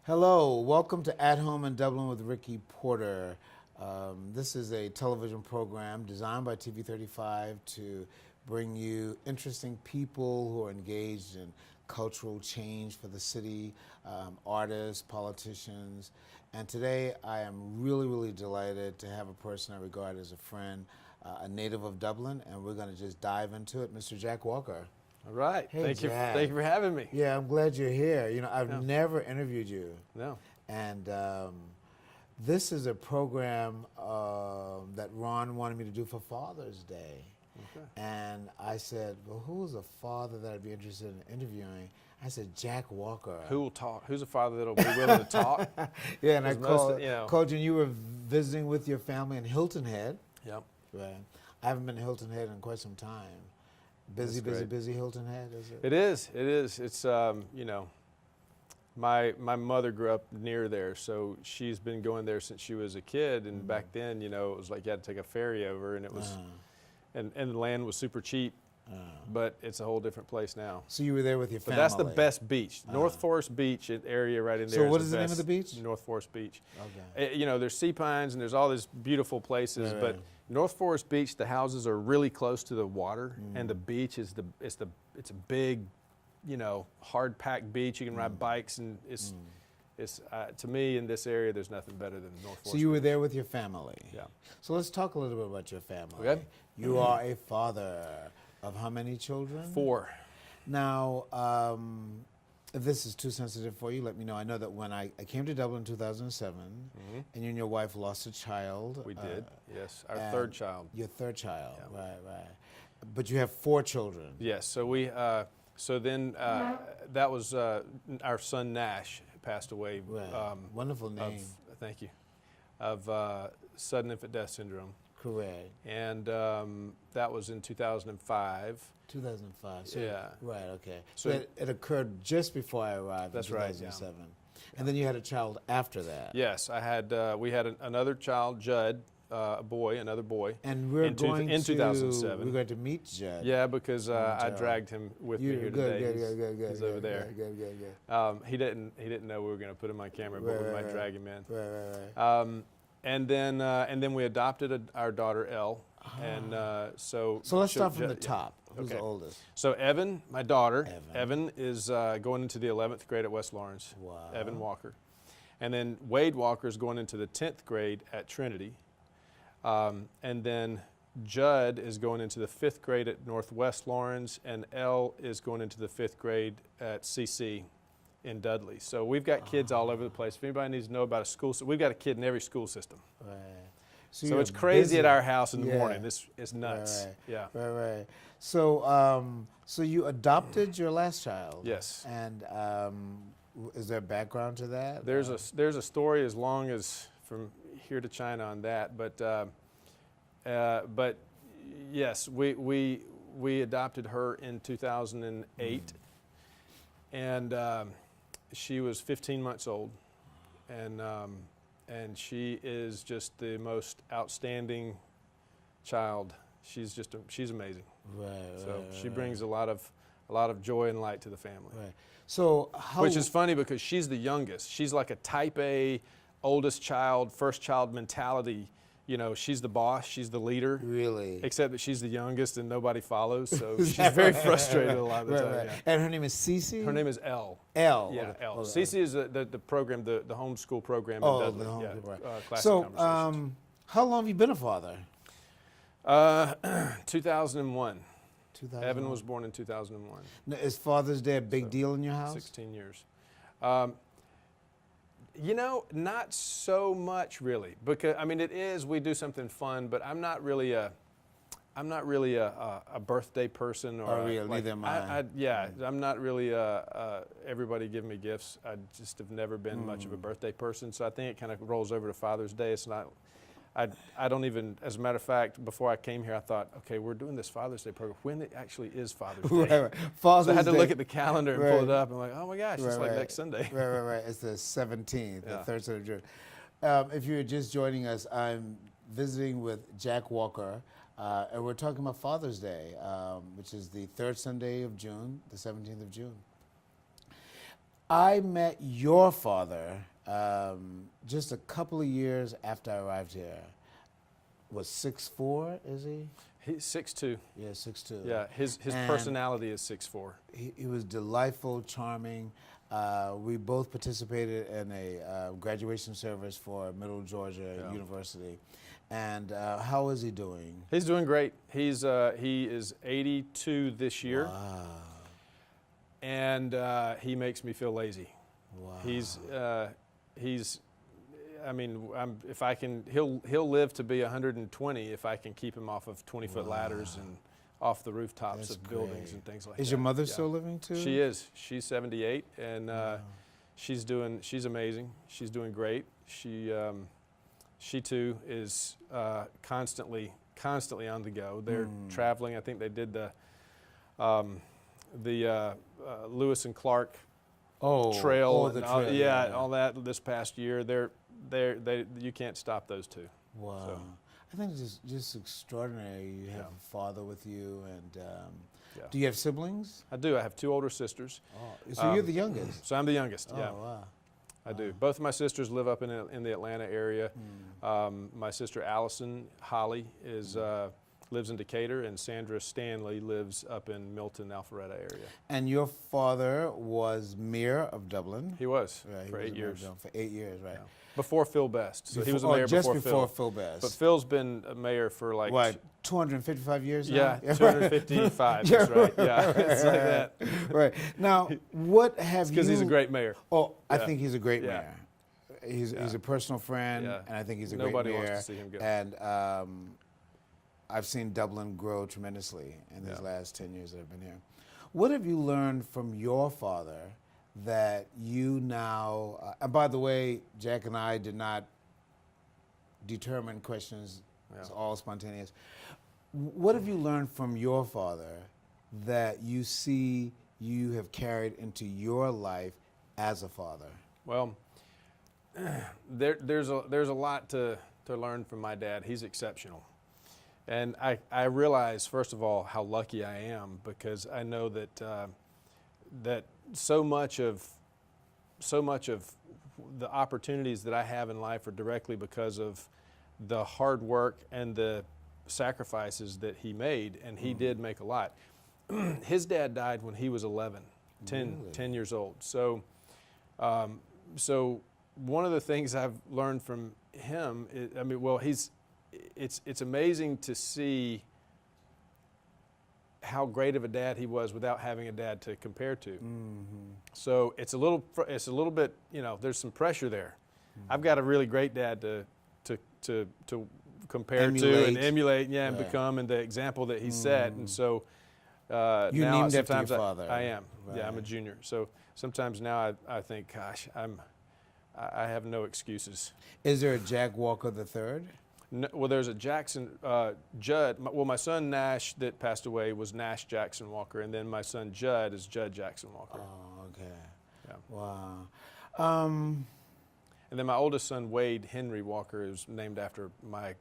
Hello, welcome to At Home in Dublin with Ricky Porter. This is a television program designed by TV35 to bring you interesting people who are engaged in cultural change for the city, artists, politicians. And today I am really delighted to have a person I regard as a friend, a native of Dublin, and we're going to just dive into it, Mr. Jack Walker. All right. Hey, Thank you. Jack. Thank you for having me. Yeah, I'm glad you're here. You know, I've Yeah. never interviewed you. No. And this is a program that Ron wanted me to do for Father's Day. Okay. And I said, well, who's a father that I'd be interested in interviewing? I said, Jack Walker. Who will talk? Who's a father that'll be willing to talk? Yeah, and I 'Cause most called, of- you know. called you, and you were visiting with your family in Hilton Head. Yep. Right. I haven't been to Hilton Head in quite some time. That's great. Busy Hilton Head, is it? It is. It is. It's you know, my mother grew up near there, so she's been going there since she was a kid. And back then, you know, it was like you had to take a ferry over, and it was, and the land was super cheap. But it's a whole different place now. So you were there with your But family. that's the best beach. North Forest Beach area right in there. So what is is the name of the beach? North Forest Beach. Okay. You know, there's sea pines and there's all these beautiful places, Right, but right. North Forest Beach, the houses are really close to the water, and the beach is it's a big, you know, hard packed beach. You can ride bikes, and it's to me in this area, there's nothing better than North Forest. So you were Beach. there with your family. Yeah. So let's talk a little bit about your family. Okay. You are a father of how many children? 4. Now, if this is too sensitive for you, let me know. I know that when I came to Dublin in 2007, and you and your wife lost a child. We did. Yes, our and third child. Your third child, Yeah. right. But you have 4 children. Yes. So we. So then that was our son Nash passed away. Right. Wonderful name. Thank you. Of sudden infant death syndrome. Correct. And that was in 2005. 2005. So, Yeah. Right, okay. So- So it occurred just before I arrived That's in right, 2007. And then you had a child after that. Yes, I had. We had another child, Judd, another boy. And we're In going in to 2007. We're going to meet Judd. Yeah, because I child. dragged him with me here good, today. good. He's over there. Good. He didn't know we were going to put him on camera, but we might drag him in. Right. And then we adopted our daughter Elle, and so. So let's start from the yeah. top. Who's Okay. the oldest? So Evan, my daughter, Evan. is going into the 11th grade at West Lawrence. Wow. Evan Walker. And then Wade Walker is going into the 10th grade at Trinity. And then Judd is going into the 5th grade at Northwest Lawrence, and Elle is going into the 5th grade at CC in Dudley. So we've got kids all over the place. If anybody needs to know about a school, we've got a kid in every school system. Right. So you're it's crazy busy. at our house in the Yeah. morning. It's nuts. Right. Yeah. Right. So, so you adopted your last child. Yes. And is there a background to that? There's a story as long as from here to China on that, but yes, we adopted her in 2008, and she was 15 months old, and she is just the most outstanding child. She's amazing. Right. So she brings a lot of joy and light to the family. Right. So Which is funny because she's the youngest. She's like a type A, oldest child, first child mentality. You know, she's the boss, she's the leader. Really? Except that she's the youngest and nobody follows, so she's very frustrated a lot of the time. Right. Yeah. And her name is Cece? Her name is Elle. Elle. Yeah, Okay. Elle. Okay. Cece is the program, the homeschool program in Oh, Dudley. the Yeah, homeschool program. Classic So, Conversations. how long have you been a father? 2001. 2000. Evan was born in 2001. Now, is Father's Day a big deal in your house? 16 years. You know, not so much really, because I mean it is. We do something fun, but I'm not really a birthday person or Oh, really? Neither am I. I'm not really everybody give me gifts. I just have never been much of a birthday person, so I think it kind of rolls over to Father's Day. It's not. I don't even, as a matter of fact, before I came here, I thought, okay, we're doing this Father's Day program. When it actually is Father's Day? Right. Father's So I had to Day. look at the calendar and pull it Right. up. And I'm like, oh my gosh, it's like next Sunday. Right. It's the 17th, Yeah. the third Sunday of June. If you're just joining us, I'm visiting with Jack Walker, and we're talking about Father's Day, which is the third Sunday of June, the 17th of June. I met your father just a couple of years after I arrived here. Was 6'4", is he? He's 6'2". Yeah, 6'2". Yeah, his And personality is 6'4". he was delightful, charming. We both participated in a graduation service for Middle Georgia University. And how is he doing? He's doing great. He is 82 this year. Wow. And he makes me feel lazy. Wow. I mean, if I can, he'll live to be 120 if I can keep him off of 20-foot ladders and off the rooftops of buildings and things like that. Is your mother still living too? She is. She's 78, and she's amazing. She's doing great. She too is constantly on the go. They're traveling. I think they did the Lewis and Clark trail. Oh, the trail. Yeah, all that this past year. You can't stop those two. Wow. So. I think it's just extraordinary. You have a father with you, and Yeah. do you have siblings? I do. I have two older sisters. Oh, so you're the youngest. So I'm the youngest. Oh, Yeah. wow. I do. Both of my sisters live up in the Atlanta area. My sister Allison Holly lives in Decatur, and Sandra Stanley lives up in Milton, Alpharetta area. And your father was mayor of Dublin. He was Right, for he was 8 mayor of years. Dublin for 8 years, right? Yeah. Before Phil Best. So he was a mayor just before Phil Best. But Phil's been a mayor for like what, 255 years now? Yeah, 255. That's right. Yeah, it's like that. Right. Now, what have you? Because he's a great mayor. Oh, I think he's a great Yeah. mayor. He's a personal friend, Yeah. and I think he's a Nobody great mayor. wants to see him go. And I've seen Dublin grow tremendously in these Yeah. last 10 years that I've been here. What have you learned from your father that you now? And by the way, Jack and I did not determine questions; it's all spontaneous. What have you learned from your father that you see you have carried into your life as a father? Well, there's a lot to learn from my dad. He's exceptional. And I realize, first of all, how lucky I am, because I know that that so much of the opportunities that I have in life are directly because of the hard work and the sacrifices that he made, and he did make a lot. His dad died when he was 11, 10 years old. So one of the things I've learned from him is, it's amazing to see how great of a dad he was without having a dad to compare to. So it's a little bit, there's some pressure there. I've got a really great dad to compare to and emulate, and become, and the example that he set. And so You now named after your sometimes father. I am. Right. Yeah, I'm a junior. So sometimes now I think, gosh, I have no excuses. Is there a Jack Walker III? No, well, there's a Jackson, Judd. My son Nash that passed away was Nash Jackson Walker, and then my son Judd is Judd Jackson Walker. Oh, okay. Yeah. Wow. And then my oldest son Wade Henry Walker is named after my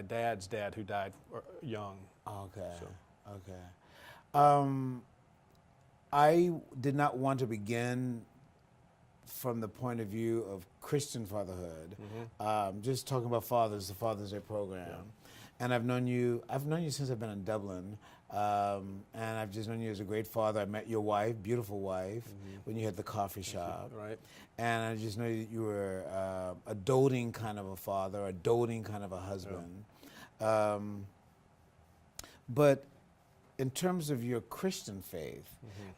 dad's dad, who died young. Okay. So. Okay. I did not want to begin from the point of view of Christian fatherhood. Just talking about fathers, the Father's Day program. And I've known you since I've been in Dublin. And I've just known you as a great father. I met your wife, beautiful wife, when you had the coffee shop. Right. And I just know that you were a doting kind of a father, a doting kind of a husband. But in terms of your Christian faith,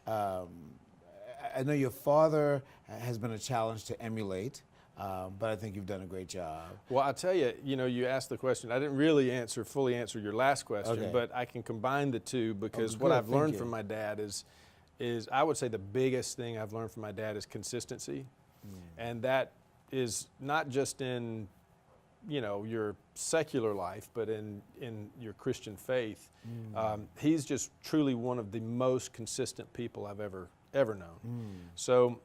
I know your father has been a challenge to emulate, but I think you've done a great job. Well, I'll tell you, you asked the question. I didn't really fully answer your last question, but I can combine the two, because what I've learned from my dad is I would say the biggest thing I've learned from my dad is consistency. And that is not just in your secular life, but in your Christian faith. He's just truly one of the most consistent people I've ever known. So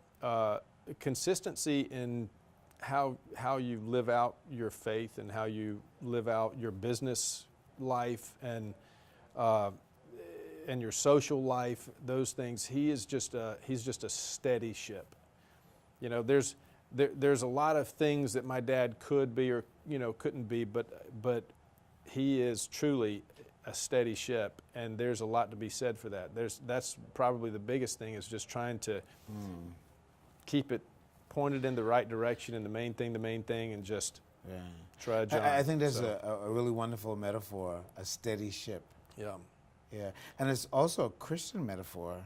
consistency in how you live out your faith and how you live out your business life and your social life, those things. He's just a steady ship. You know, there's a lot of things that my dad could be or, you know, couldn't be, but he is truly a steady ship, and there's a lot to be said for that. That's probably the biggest thing, is just trying to keep it pointed in the right direction, and the main thing, and just trudge on. I think that's a really wonderful metaphor, a steady ship. Yeah. Yeah, and it's also a Christian metaphor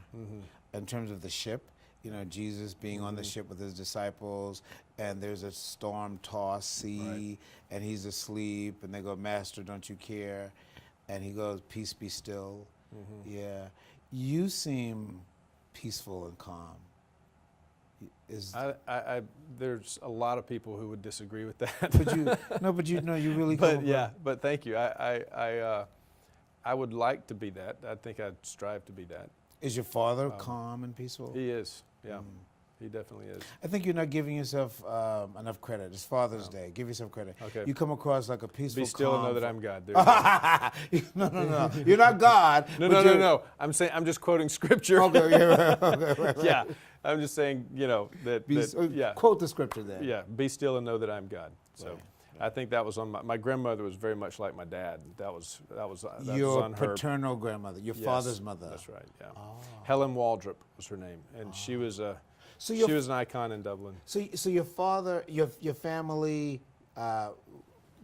in terms of the ship. You know, Jesus being on the ship with his disciples, and there's a storm-tossed sea, and he's asleep, and they go, "Master, don't you care?" And he goes, "Peace, be still." Yeah, you seem peaceful and calm. There's a lot of people who would disagree with that. But you really. But thank you. I would like to be that. I think I'd strive to be that. Is your father calm and peaceful? He is. Yeah, he definitely is. I think you're not giving yourself enough credit. It's Father's Day. Give yourself credit. Okay. You come across like a peaceful, Be still and know that I'm God. There No. You're not God. No. I'm just quoting scripture. Okay, right. Yeah, I'm just saying, you know, that quote the scripture there. Yeah, be still and know that I'm God. So. Right. I think that was on my grandmother was very much like my dad. That was Your on her paternal grandmother, your Yes, father's mother. That's right. Yeah. Oh. Helen Waldrop was her name, and she was an icon in Dublin. So your father, your family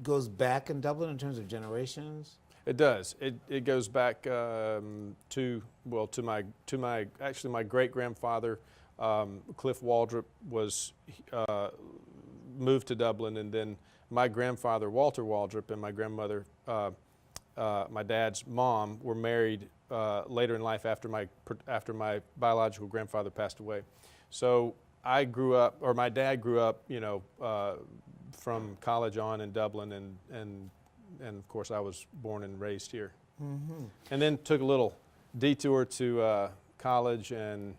goes back in Dublin in terms of generations? It does. It goes back to my great grandfather, Cliff Waldrop, was moved to Dublin, and then my grandfather, Walter Waldrop, and my grandmother, my dad's mom, were married later in life after my biological grandfather passed away. So my dad grew up, you know, from college on in Dublin, and of course I was born and raised here. And then took a little detour to college and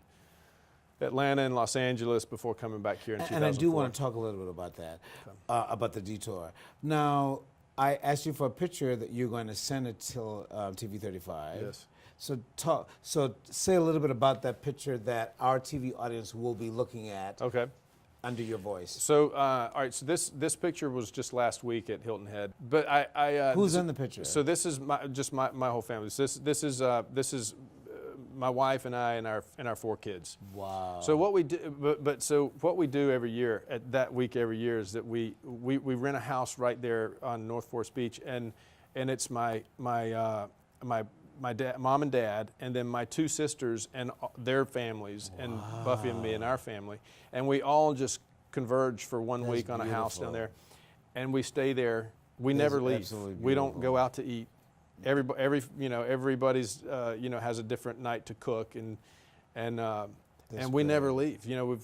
Atlanta and Los Angeles before coming back here in 2004. And I do want to talk a little bit about that, about the detour. Now, I asked you for a picture that you're going to send it to TV 35. Yes. So say a little bit about that picture that our TV audience will be looking at. Okay. Under your voice. So, all right. So this picture was just last week at Hilton Head. But who's in the picture? So this is my whole family. So this is my wife and I and our 4 kids. Wow. So what we do, so what we do every year at that week every year is that we rent a house right there on North Forest Beach, and it's my dad, mom and dad, and then my 2 sisters and their families, and Buffy and me and our family, and we all just converge for one week on a house down there, and we stay there. We never leave. We don't go out to eat. Everybody's has a different night to cook, and we never leave. You know,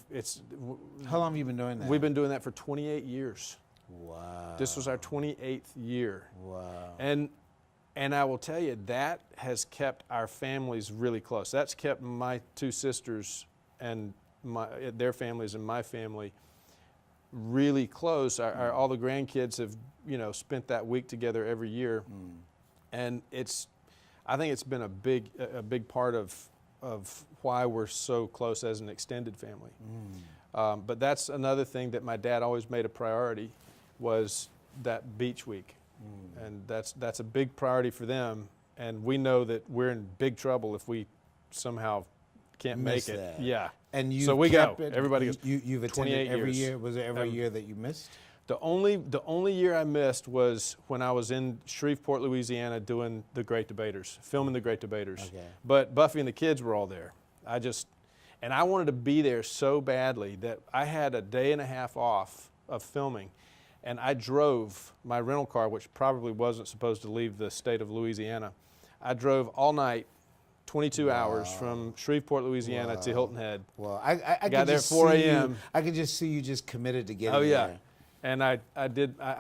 How long have you been doing that? We've been doing that for 28 years. Wow. This was our 28th year. Wow. And I will tell you, that has kept our families really close. That's kept my 2 sisters and their families and my family really close. All the grandkids have, you know, spent that week together every year. And I think it's been a big part of why we're so close as an extended family. But that's another thing that my dad always made a priority, was that beach week. And that's a big priority for them. And we know that we're in big trouble if we somehow can't make it. That. Yeah. And so we go. Everybody goes. You've attended every years. year. Was there ever a year that you missed? The only year I missed was when I was in Shreveport, Louisiana, doing the Great Debaters, filming the Great Debaters. Okay. But Buffy and the kids were all there. And I wanted to be there so badly that I had a day and a half off of filming, and I drove my rental car, which probably wasn't supposed to leave the state of Louisiana. I drove all night, 22 hours from Shreveport, Louisiana to Hilton Head. Well, I got there at 4 a.m. I could just see you just committed to getting there. Oh yeah. There. And I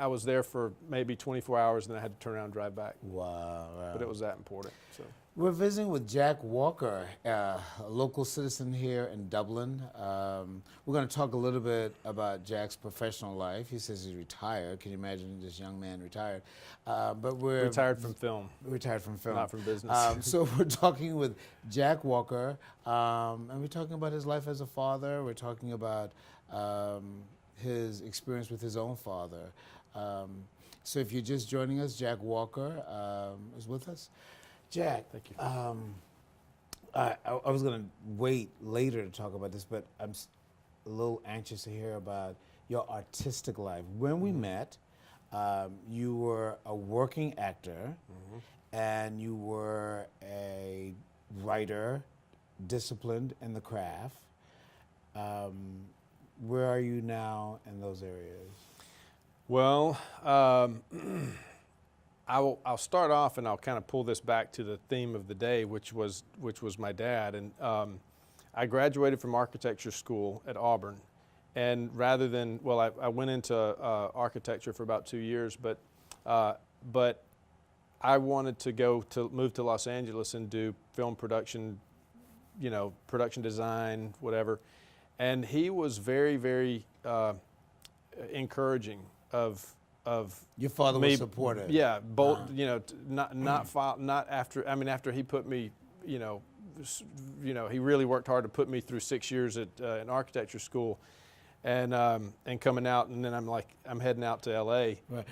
was there for maybe 24 hours, and then I had to turn around and drive back. Wow. But it was that important. So. We're visiting with Jack Walker, a local citizen here in Dublin. We're going to talk a little bit about Jack's professional life. He says he's retired. Can you imagine this young man retired? But we're Retired from film, retired from film, not from business. So we're talking with Jack Walker, and we're talking about his life as a father. We're talking about his experience with his own father. So if you're just joining us, Jack Walker is with us. Jack, Thank you. I was going to wait later to talk about this, but I'm a little anxious to hear about your artistic life. When we met, you were a working actor, and you were a writer, disciplined in the craft. Where are you now in those areas? Well, I'll start off, and I'll kind of pull this back to the theme of the day, which was my dad. And I graduated from architecture school at Auburn, and rather than I went into architecture for about 2 years, but I wanted to move to Los Angeles and do film production, production design, whatever. And he was very, very encouraging of Your father me, was supportive. Yeah, both. Not after. I mean, after he put me, he really worked hard to put me through 6 years at an architecture school, and coming out, and then I'm heading out to L.A. Right.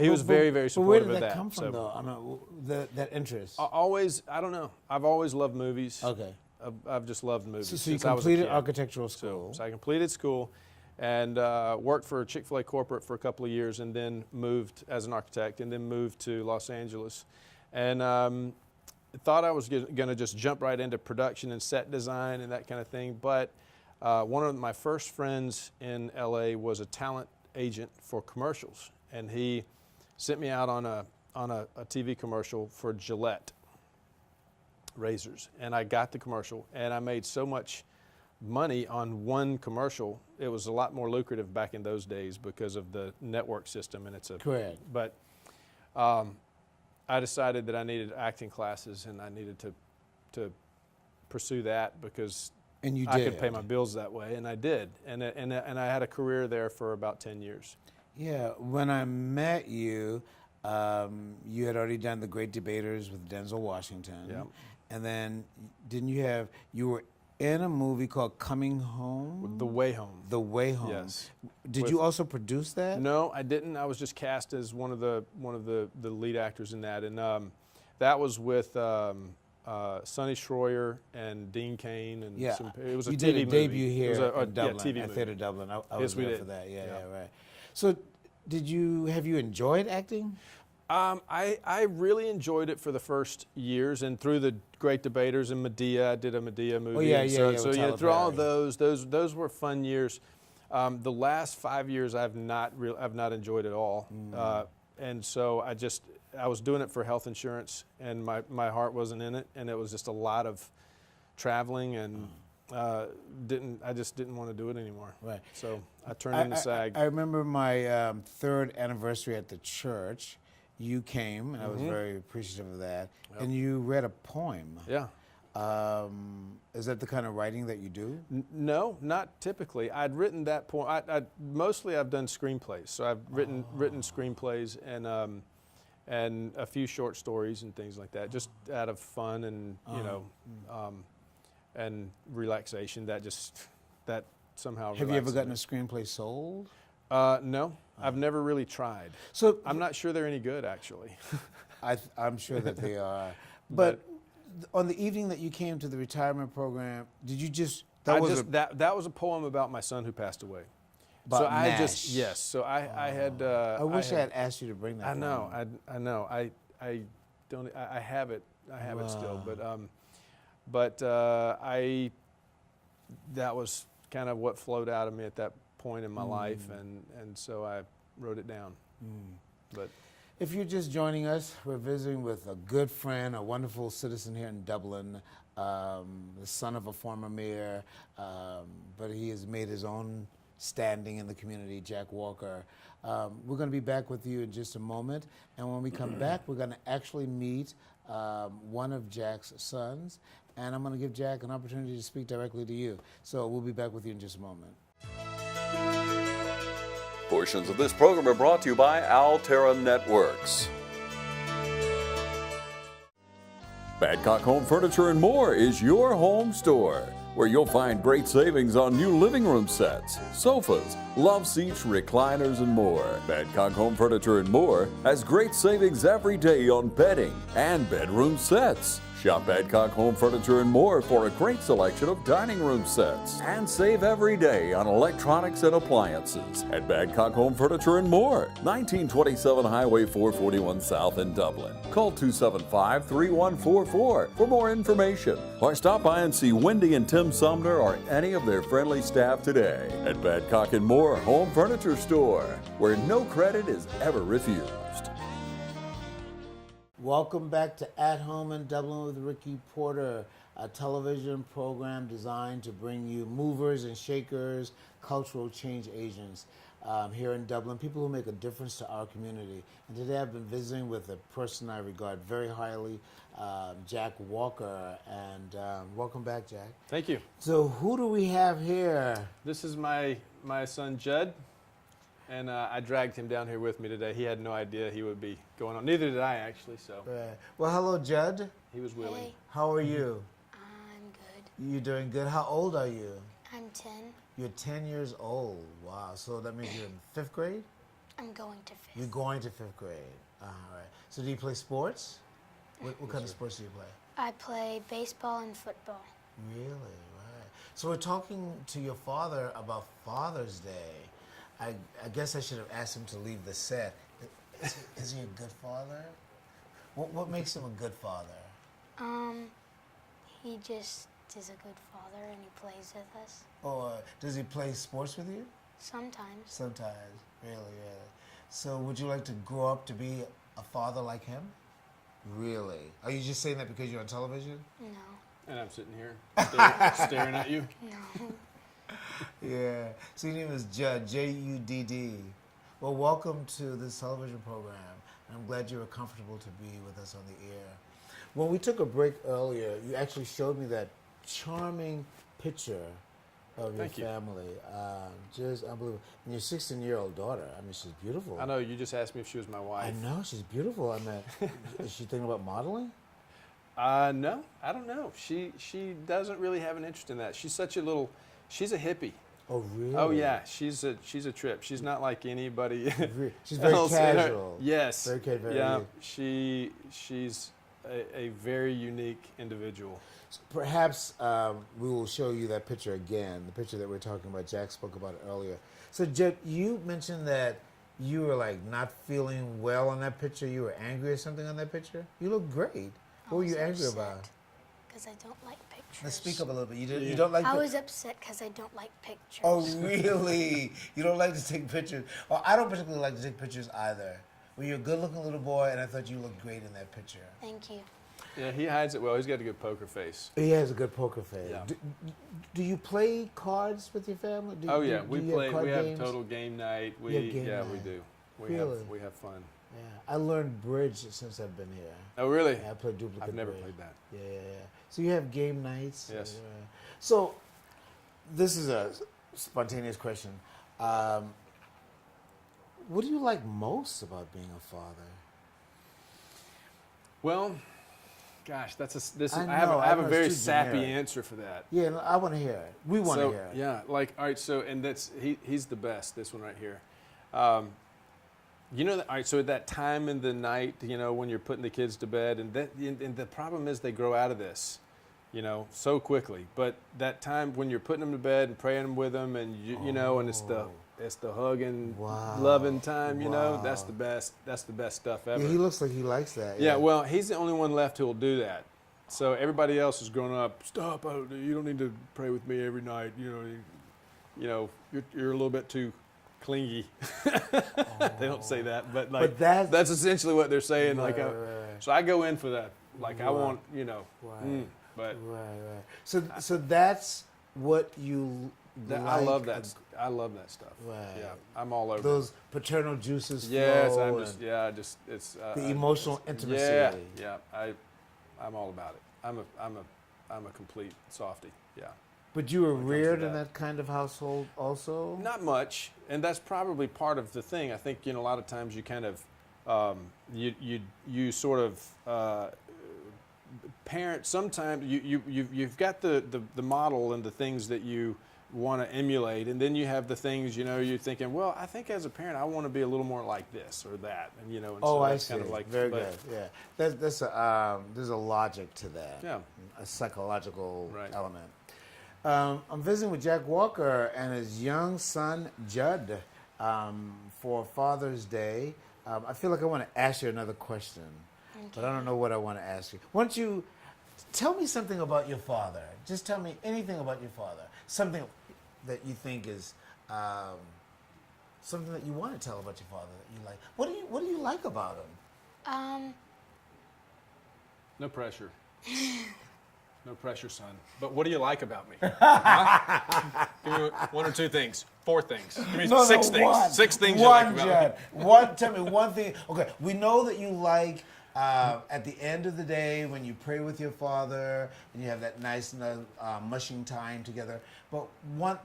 He was very, very supportive of of that. Where did that come from, though? I mean, that interest. I don't know. I've always loved movies. Okay. I've just loved movies. So you since I was a completed kid. architectural school. So I completed school, and worked for Chick-fil-A corporate for a couple of years, and then moved as an architect, and then moved to Los Angeles, and thought I was going to just jump right into production and set design and that kind of thing. But one of my first friends in LA was a talent agent for commercials, and he sent me out on a TV commercial for Gillette razors, and I got the commercial, and I made so much money on one commercial. It was a lot more lucrative back in those days because of the network system, and it's a Correct. But I decided that I needed acting classes, and I needed to pursue that because And you I did. could pay my bills that way, and I did, and I had a career there for about 10 years. Yeah. When I met you, you had already done The Great Debaters with Denzel Washington. Yeah. And then you were in a movie called Coming Home? The Way Home. The Way Home. Yes. Did you also produce that? No, I didn't. I was just cast as one of the lead actors in that, and that was with Sonny Schroyer and Dean Cain, and Yeah. it was a you TV did a movie. debut here It was a in Dublin, TV at movie. Theater Dublin. I Yes, was we there did. for that. Yeah. Yeah, right. So have you enjoyed acting? I really enjoyed it for the first years, and through the Great Debaters and Medea. I did a Medea movie. Oh, yeah, and yeah, so, yeah, so with Tyler through all of Perry. those were fun years. The last 5 years I've not enjoyed at all, and so I was doing it for health insurance, and my heart wasn't in it, and it was just a lot of traveling, and I just didn't want to do it anymore. Right. So I turned into SAG. I remember my third anniversary at the church. You came, and I was very appreciative of that. Yep. And you read a poem. Yeah. Is that the kind of writing that you do? No, not typically. I'd written that poem. Mostly I've done screenplays. So I've written screenplays and a few short stories and things like that, just out of fun and and relaxation. That somehow. Have you ever relaxes gotten me. a screenplay sold? No, I've never really tried. So I'm not sure they're any good, actually. I'm sure that they are. But on the evening that you came to the retirement program, did you just that was a poem about my son who passed away. about So I MASH? yes. So I had. I wish I had asked you to bring that. I know. poem. I know. I don't. I have it. I have it still. Wow. But that was kind of what flowed out of me at that point in my life, and so I wrote it down. But If you're just joining us, we're visiting with a good friend, a wonderful citizen here in Dublin, the son of a former mayor, but he has made his own standing in the community, Jack Walker. We're going to be back with you in just a moment, and when we come back, we're going to actually meet one of Jack's sons, and I'm going to give Jack an opportunity to speak directly to you. So we'll be back with you in just a moment. Portions of this program are brought to you by Altera Networks. Badcock Home Furniture and More is your home store, where you'll find great savings on new living room sets, sofas, love seats, recliners, and more. Badcock Home Furniture and More has great savings every day on bedding and bedroom sets. Shop Badcock Home Furniture and More for a great selection of dining room sets. And save every day on electronics and appliances at Badcock Home Furniture and More, 1927 Highway 441 South in Dublin. Call 275-3144 for more information, or stop by and see Wendy and Tim Sumner or any of their friendly staff today at Badcock and More Home Furniture Store, where no credit is ever refused. Welcome back to At Home in Dublin with Ricky Porter, a television program designed to bring you movers and shakers, cultural change agents here in Dublin, people who make a difference to our community. And today I've been visiting with a person I regard very highly, Jack Walker. And welcome back, Jack. Thank you. So who do we have here? This is my son, Judd. And I dragged him down here with me today. He had no idea he would be going on. Neither did I, actually. So Well, hello, Judd. he was willing. Hey, How are you? I'm good. You doing good? How old are you? I'm 10. You're 10 years old. Wow. So that means you're in 5th grade? I'm going to 5th. You're going to 5th grade. All right. So do you play sports? What kind of sports do you play? I play baseball and football. Really? Right. So we're talking to your father about Father's Day. I guess I should have asked him to leave the set. Is he a good father? What makes him a good father? He just is a good father and he plays with us. Or does he play sports with you? Sometimes. Sometimes. Really. So would you like to grow up to be a father like him? Really? Are you just saying that because you're on television? No. And I'm sitting here staring at you. No. Yeah. So your name is Judd, J-U-D-D. Well, welcome to this television program. I'm glad you were comfortable to be with us on the air. When we took a break earlier, you actually showed me that charming picture of your Thank you. family. Just unbelievable. And your 16-year-old daughter, I mean, she's beautiful. I know, you just asked me if she was my wife. I know, she's beautiful. I mean, is she thinking about modeling? No, I don't know. She doesn't really have an interest in that. She's such a little, she's a hippie. Oh, really? Oh yeah, she's a trip. She's not like anybody. She's very else in her- casual. Yes. Very casual. Yeah, she's a very unique individual. Perhaps we will show you that picture again, the picture that we're talking about. Jack spoke about it earlier. So, Jed, you mentioned that you were like not feeling well on that picture. You were angry or something on that picture. You look great. What were you angry about? Because I don't like pictures. Let's speak up a little bit. You don't like. I was upset because I don't like pictures. Oh, really? You don't like to take pictures? Well, I don't particularly like to take pictures either. Well, you're a good-looking little boy, and I thought you looked great in that picture. Thank you. Yeah, he hides it well. He's got a good poker face. He has a good poker face. Yeah. Do you play cards with your family? Oh yeah, do we you play. have card We have games? total game night. You have game We night. do. Really? We have fun. Yeah, I learned bridge since I've been here. Oh really? Yeah, I play duplicate. I've never bridge. played that. Yeah. So you have game nights. Yes. So this is a spontaneous question. What do you like most about being a father? Well, gosh, I I have know, a it's very too sappy generic. answer for that. Yeah, I want to hear it. We want to So, hear it. yeah, like, all right, so, and he's the best, this one right here. You know, all right, so at that time in the night, you know, when you're putting the kids to bed, and the problem is they grow out of this, you know, so quickly. But that time when you're putting them to bed and praying with them, and you know, and it's the hugging, Wow. loving time, you know, Wow. that's the best stuff ever. Yeah, he looks like he likes that. Yeah, well, he's the only one left who will do that. So everybody else is growing up. Stop! You don't need to pray with me every night. You know, you're a little bit too clingy. They don't say that, but like But that's essentially what they're saying. Right, Like, right. so I go in for that. Like, I Right. want, you know, Right. but Right. So that's what you like. I love that. I love that stuff. Right. Yeah, I'm all over. Those paternal juices Yes, flow. I'm and just it's the emotional intimacy. Yeah. I I'm all about it. I'm a complete softie. Yeah. But you were When it comes to reared in that. that kind of household also? Not much, and that's probably part of the thing. I think a lot of times you kind of you sort of parent. Sometimes you've got the model and the things that you want to emulate, and then you have the things you're thinking. Well, I think as a parent, I want to be a little more like this or that, and And Oh, so I that's see. kind of like Very good. Yeah, there's a logic to that. Yeah. A psychological Right. element. I'm visiting with Jack Walker and his young son Judd for Father's Day. I feel like I want to ask you another question, but I don't know what I want to ask you. Why don't you tell me something about your father? Just tell me anything about your father. Something that you think is something that you want to tell about your father that you like. What do you like about him? no pressure. No pressure, son. But what do you like about me? Huh? Give me one or two things. 4 things. Give me 6 things. One. 6 things you like about Judd. me. Tell me one thing. Okay, we know that you like at the end of the day when you pray with your father and you have that nice mushing time together. But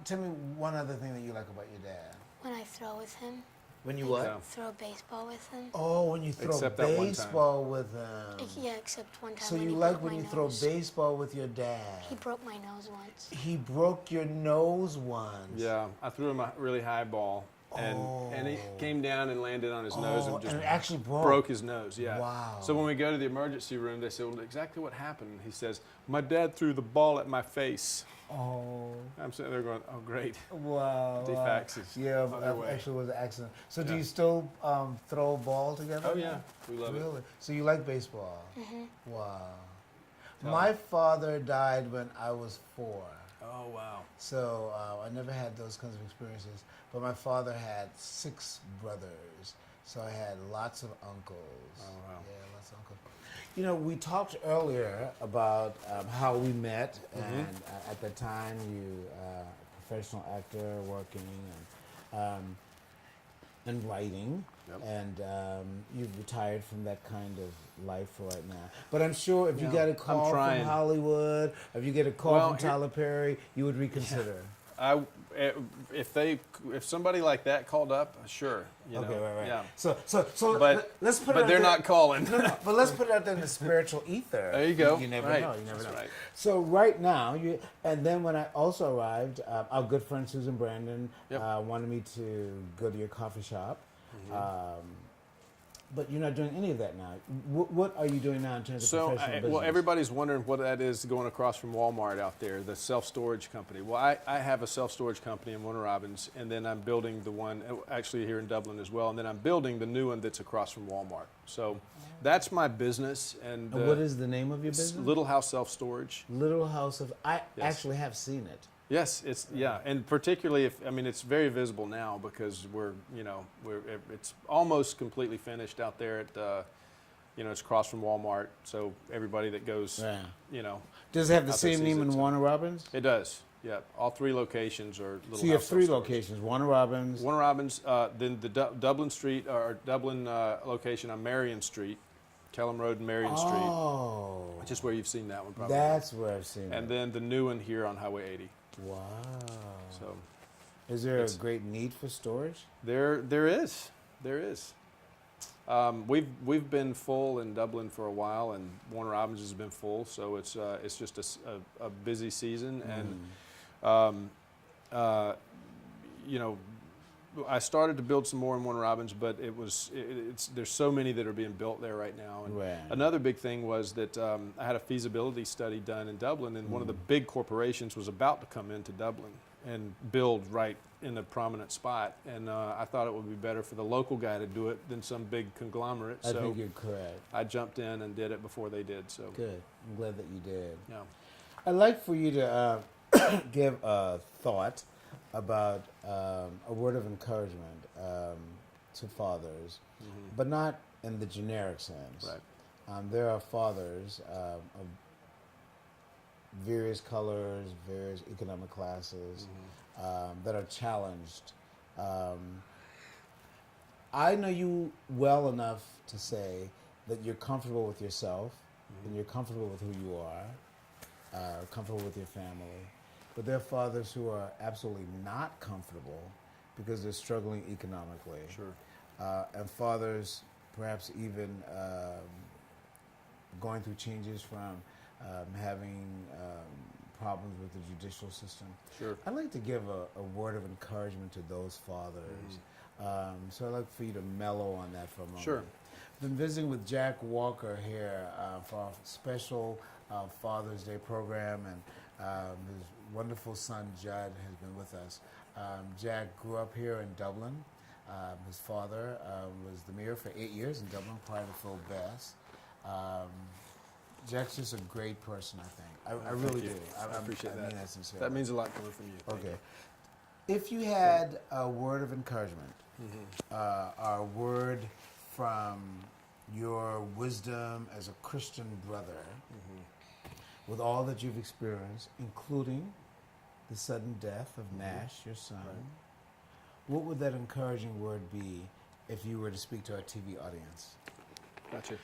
tell me one other thing that you like about your dad. When I throw with him, When you what? Yeah. throw baseball with him. Oh, when you throw Except that one time. baseball with him. Yeah, except one time So when you he like broke when my you throw nose. baseball with your dad. He broke my nose once. He broke your nose once. Yeah, I threw him a really high ball, and he came down and landed on his nose and just and it actually broke his nose. Yeah. Wow. So when we go to the emergency room, they say, "Well, exactly what happened?" And he says, "My dad threw the ball at my face." Oh. I'm sitting there going, "Oh, great." Wow. Defects is Yeah, on their way. actually was an accident. So do Yeah. you still throw a ball together? Oh yeah, we love it. Really? So you like baseball? Wow. Tell My me. father died when I was 4. Oh wow. So I never had those kinds of experiences. But my father had 6 brothers. So I had lots of uncles. Oh, wow. Yeah, lots of uncles. We talked earlier about how we met, and at the time you a professional actor working and writing, Yep. and you've retired from that kind of life for right now. But I'm sure if you Yeah, got a I'm call from trying. Hollywood, if you get a call Well, from Tyler Perry, you would reconsider. If somebody like that called up, sure. Okay, right. Yeah. So But let's put it but out they're there. not calling. No, but let's put it out there in the spiritual ether. There you go. You never Right. know. You never That's know. right. So right now, and then when I also arrived, our good friend Susan Brandon Yep. wanted me to go to your coffee shop. Mm-hmm. But you're not doing any of that now. What are you doing now in terms of So, professional business? everybody's wondering what that is going across from Walmart out there, the self-storage company. Well, I have a self-storage company in Warner Robins, and then I'm building the one actually here in Dublin as well, and then I'm building the new one that's across from Walmart. So that's my business. And what is the name of your it's business? Little House Self-Storage. Little House of. I Yes. actually have seen it. Yes, and particularly it's very visible now because it's almost completely finished out there at, it's across from Walmart. So everybody that goes, Yeah. Does it have the out there same sees name it, in so- Warner Robins? It does. Yeah, all 3 locations are Little So you have House 3 Self-Storage. locations: Warner Robins. Warner Robins, then the Dublin Street or Dublin location on Marion Street, Kellum Road and Marion Street, Oh, which is where you've seen that one probably. that's where I've seen And it. then the new one here on Highway 80. Wow. So Is there a it's- great need for storage? there is. We've been full in Dublin for a while, and Warner Robins has been full, so it's just a busy season, and I started to build some more in Warner Robins, but there's so many that are being built there right now. And Right. another big thing was that I had a feasibility study done in Dublin, and one of the big corporations was about to come into Dublin and build right in a prominent spot. And I thought it would be better for the local guy to do it than some big conglomerate. I So think you're correct. I jumped in and did it before they did. So Good. I'm glad that you did. yeah. I'd like for you to give a thought about a word of encouragement to fathers, but not in the generic sense. Right. There are fathers of various colors, various economic classes that are challenged. I know you well enough to say that you're comfortable with yourself and you're comfortable with who you are, comfortable with your family. But there are fathers who are absolutely not comfortable because they're struggling economically. Sure. And fathers perhaps even going through changes from having problems with the judicial system. Sure. I'd like to give a word of encouragement to those fathers. So I'd like for you to mellow on that for a moment. Sure. Been visiting with Jack Walker here for our special Father's Day program, and his wonderful son Judd has been with us. Jack grew up here in Dublin. His father was the mayor for 8 years in Dublin prior to Phil Best. Jack's just a great person, I think. I really do. I appreciate that. I mean that sincerely. That means a lot coming from you. Thank Okay. you. If you had a word of encouragement, or a word from your wisdom as a Christian brother, with all that you've experienced, including the sudden death of Nash, your son, what would that encouraging word be if you were to speak to our TV audience? Gotcha.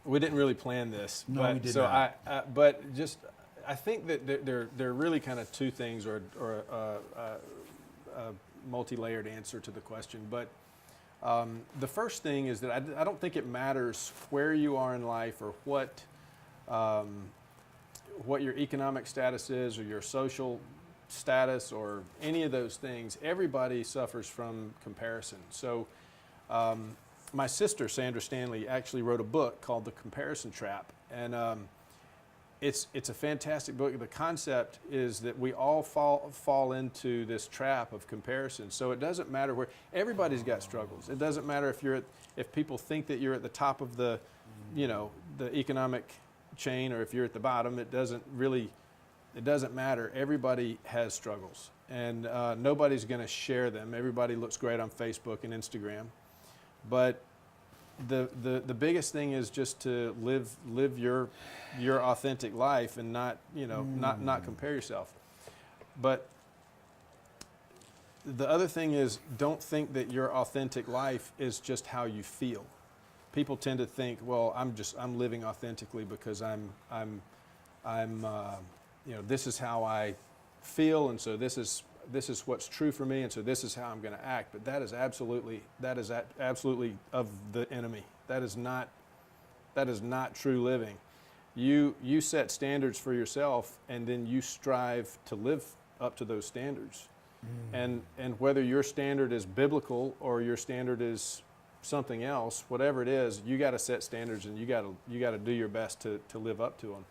We didn't really plan this, No, but we did so not. but just I think that there are really kind of two things, or a multi-layered answer to the question. But the first thing is that I don't think it matters where you are in life or what your economic status is or your social status or any of those things. Everybody suffers from comparison. So my sister, Sandra Stanley, actually wrote a book called The Comparison Trap. And it's a fantastic book. The concept is that we all fall into this trap of comparison. So it doesn't matter where, everybody's got struggles. It doesn't matter if people think that you're at the top of the economic chain, or if you're at the bottom. It doesn't matter. Everybody has struggles, and nobody's going to share them. Everybody looks great on Facebook and Instagram, but the biggest thing is just to live your authentic life and not compare yourself. But the other thing is, don't think that your authentic life is just how you feel. People tend to think, well, I'm living authentically because this is how I feel, and so this is what's true for me, and so this is how I'm going to act. But that is absolutely of the enemy. That is not true living. You set standards for yourself, and then you strive to live up to those standards. And whether your standard is biblical or your standard is something else, whatever it is, you got to set standards, and you got to do your best to live up to them.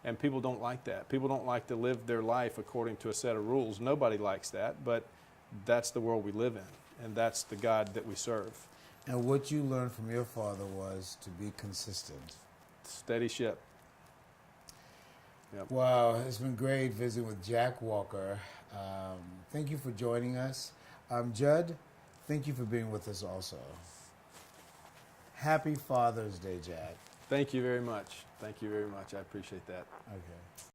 And people don't like that. People don't like to live their life according to a set of rules. Nobody likes that, but that's the world we live in, and that's the God that we serve. And what you learned from your father was to be consistent. Steady ship. Yep. Wow, it's been great visiting with Jack Walker. Thank you for joining us. Judd, thank you for being with us also. Happy Father's Day, Jack. Thank you very much. Thank you very much. I appreciate that. Okay.